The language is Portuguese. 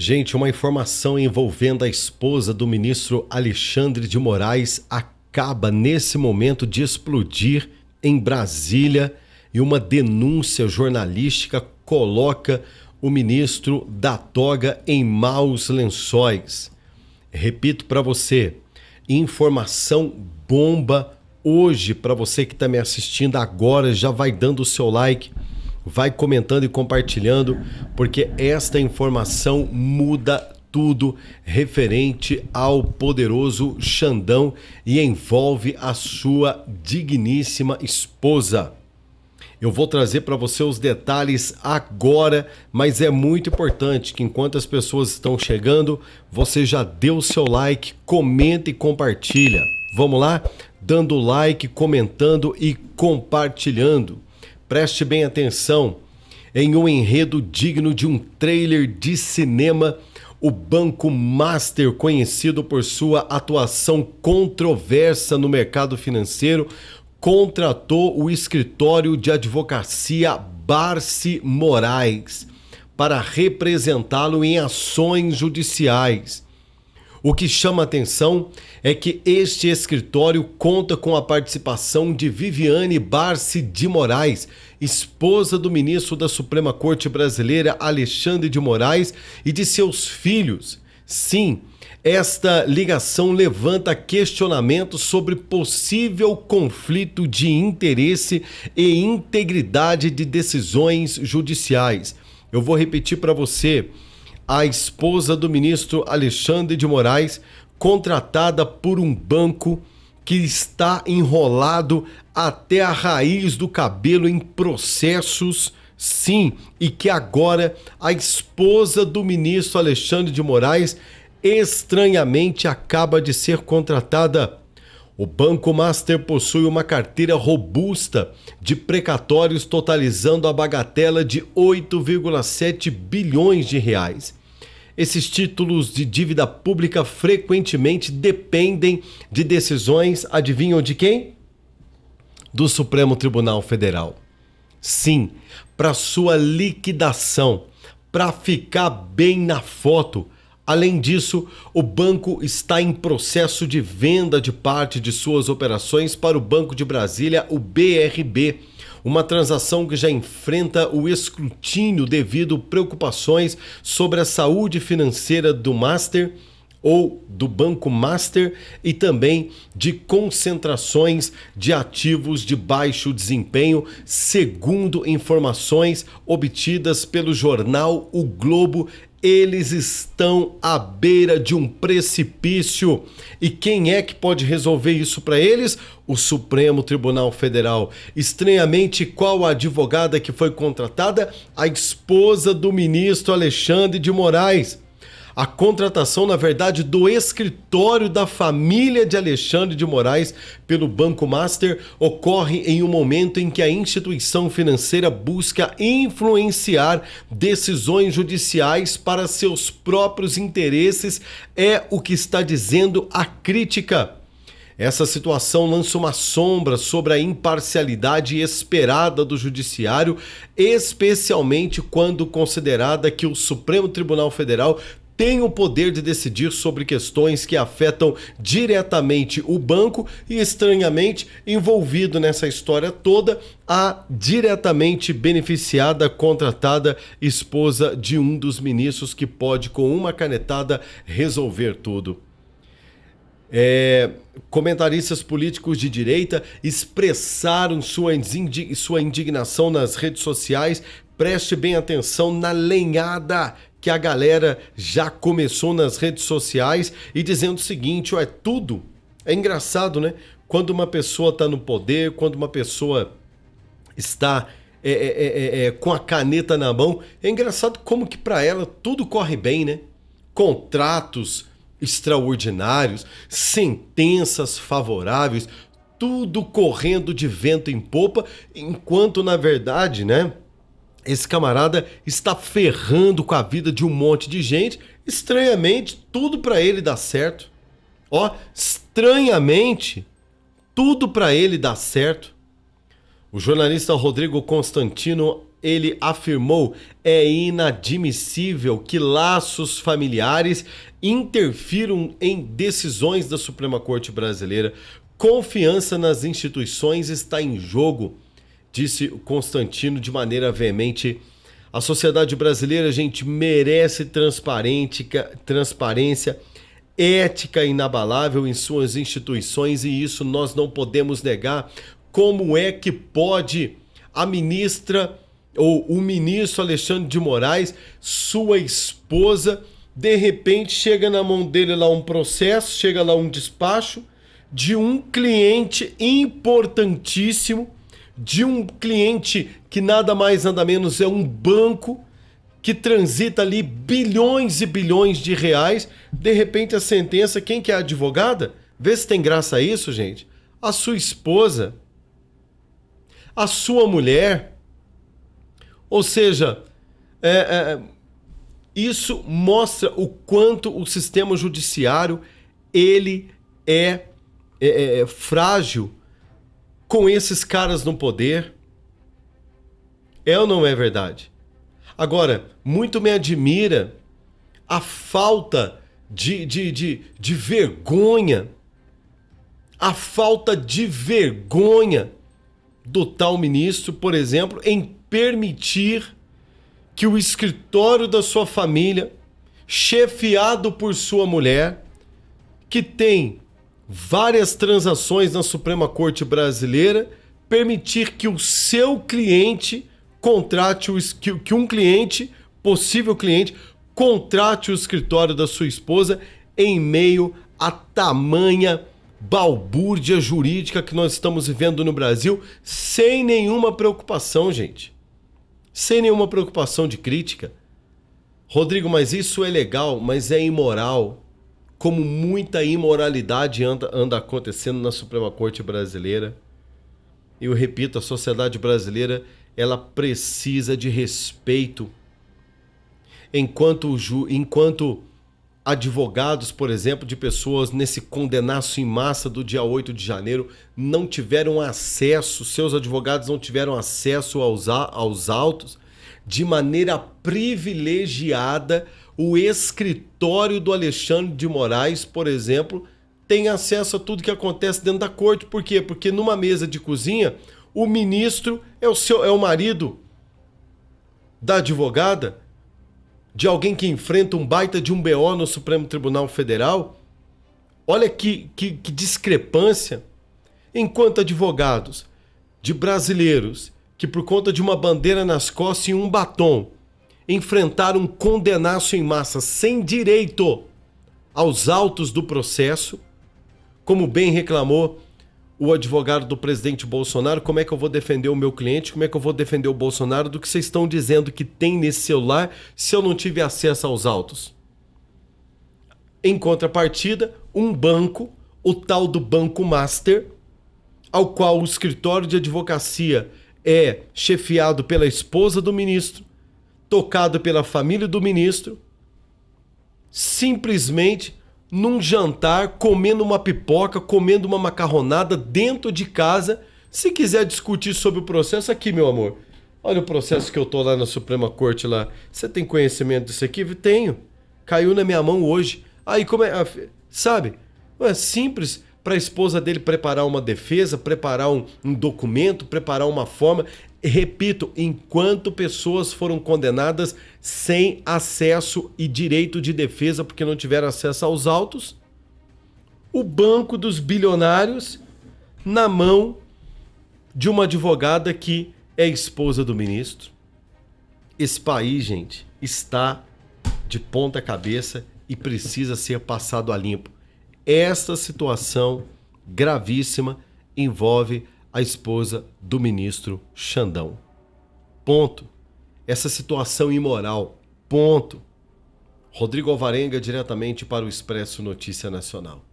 Gente, uma informação envolvendo a esposa do ministro Alexandre de Moraes acaba nesse momento de explodir em Brasília e uma denúncia jornalística coloca o ministro da toga em maus lençóis. Repito para você, informação bomba hoje para você que está me assistindo agora, já vai dando o seu like, vai comentando e compartilhando, porque esta informação muda tudo referente ao poderoso Xandão e envolve a sua digníssima esposa. Eu vou trazer para você os detalhes agora, mas é muito importante que enquanto as pessoas estão chegando, você já dê o seu like, comenta e compartilha. Vamos lá? Dando like, comentando e compartilhando. Preste bem atenção, em um enredo digno de um trailer de cinema, o Banco Master, conhecido por sua atuação controversa no mercado financeiro, contratou o escritório de advocacia Barsi Moraes para representá-lo em ações judiciais. O que chama atenção é que este escritório conta com a participação de Viviane Barsi de Moraes, esposa do ministro da Suprema Corte Brasileira, Alexandre de Moraes, e de seus filhos. Sim, esta ligação levanta questionamentos sobre possível conflito de interesse e integridade de decisões judiciais. Eu vou repetir para você. A esposa do ministro Alexandre de Moraes, contratada por um banco que está enrolado até a raiz do cabelo em processos, sim, e que agora a esposa do ministro Alexandre de Moraes estranhamente acaba de ser contratada. O Banco Master possui uma carteira robusta de precatórios totalizando a bagatela de 8,7 bilhões de reais. Esses títulos de dívida pública frequentemente dependem de decisões, adivinham de quem? Do Supremo Tribunal Federal. Sim, para sua liquidação, para ficar bem na foto. Além disso, o banco está em processo de venda de parte de suas operações para o Banco de Brasília, o BRB. Uma transação que já enfrenta o escrutínio devido a preocupações sobre a saúde financeira do Master ou do Banco Master e também de concentrações de ativos de baixo desempenho, segundo informações obtidas pelo jornal O Globo. Eles estão à beira de um precipício. E quem é que pode resolver isso para eles? O Supremo Tribunal Federal. Estranhamente, qual a advogada que foi contratada? A esposa do ministro Alexandre de Moraes. A contratação, na verdade, do escritório da família de Alexandre de Moraes pelo Banco Master ocorre em um momento em que a instituição financeira busca influenciar decisões judiciais para seus próprios interesses, é o que está dizendo a crítica. Essa situação lança uma sombra sobre a imparcialidade esperada do judiciário, especialmente quando considerada que o Supremo Tribunal Federal tem o poder de decidir sobre questões que afetam diretamente o banco e, estranhamente, envolvido nessa história toda, a diretamente beneficiada, contratada esposa de um dos ministros que pode, com uma canetada, resolver tudo. Comentaristas políticos de direita expressaram sua indignação nas redes sociais. Preste bem atenção na lenhada que a galera já começou nas redes sociais e dizendo o seguinte, tudo é engraçado, né? Quando uma pessoa está no poder, quando uma pessoa está com a caneta na mão, é engraçado como que para ela tudo corre bem, né? Contratos extraordinários, sentenças favoráveis, tudo correndo de vento em popa, enquanto na verdade, né? Esse camarada está ferrando com a vida de um monte de gente. Estranhamente, tudo para ele dá certo. Estranhamente, tudo para ele dá certo. O jornalista Rodrigo Constantino ele afirmou: é inadmissível que laços familiares interfiram em decisões da Suprema Corte Brasileira. Confiança nas instituições está em jogo, disse Constantino de maneira veemente. A sociedade brasileira, gente, merece transparência, ética inabalável em suas instituições, e isso nós não podemos negar. Como é que pode a ministra ou o ministro Alexandre de Moraes, sua esposa, de repente chega na mão dele lá um processo, chega lá um despacho de um cliente importantíssimo, de um cliente que nada mais nada menos é um banco que transita ali bilhões e bilhões de reais. De repente a sentença, quem que é a advogada? Vê se tem graça isso, gente. A sua esposa, a sua mulher. Ou seja, isso mostra o quanto o sistema judiciário ele é frágil com esses caras no poder. É ou não é verdade? Agora, muito me admira a falta de vergonha, a falta de vergonha do tal ministro, por exemplo, em permitir que o escritório da sua família, chefiado por sua mulher, que tem várias transações na Suprema Corte Brasileira, permitir que o seu cliente contrate que um cliente, possível cliente, contrate o escritório da sua esposa em meio a tamanha balbúrdia jurídica que nós estamos vivendo no Brasil, sem nenhuma preocupação, gente. Sem nenhuma preocupação de crítica. Rodrigo, mas isso é legal, mas é imoral. Como muita imoralidade anda acontecendo na Suprema Corte Brasileira. E eu repito, a sociedade brasileira, ela precisa de respeito. Enquanto advogados, por exemplo, de pessoas nesse condenaço em massa do dia 8 de janeiro não tiveram acesso, seus advogados não tiveram acesso aos autos, de maneira privilegiada, o escritório do Alexandre de Moraes, por exemplo, tem acesso a tudo que acontece dentro da corte. Por quê? Porque numa mesa de cozinha, o ministro é o marido da advogada, de alguém que enfrenta um baita de um BO no Supremo Tribunal Federal. Olha que discrepância. Enquanto advogados de brasileiros que, por conta de uma bandeira nas costas e um batom, enfrentaram um condenaço em massa sem direito aos autos do processo, como bem reclamou o advogado do presidente Bolsonaro. Como é que eu vou defender o meu cliente? Como é que eu vou defender o Bolsonaro do que vocês estão dizendo que tem nesse celular se eu não tive acesso aos autos? Em contrapartida, um banco, o tal do Banco Master, ao qual o escritório de advocacia é chefiado pela esposa do ministro, tocado pela família do ministro, simplesmente num jantar, comendo uma pipoca, comendo uma macarronada dentro de casa. Se quiser discutir sobre o processo, aqui, meu amor, olha o processo que eu tô lá na Suprema Corte lá. Você tem conhecimento disso aqui? Tenho. Caiu na minha mão hoje. Aí, como é? Sabe? É simples para a esposa dele preparar uma defesa, preparar um documento, preparar uma forma. Repito, enquanto pessoas foram condenadas sem acesso e direito de defesa porque não tiveram acesso aos autos, o banco dos bilionários na mão de uma advogada que é esposa do ministro. Esse país, gente, está de ponta cabeça e precisa ser passado a limpo. Esta situação gravíssima envolve a esposa do ministro Xandão. Ponto. Essa situação imoral. Ponto. Rodrigo Alvarenga, diretamente para o Expresso Notícia Nacional.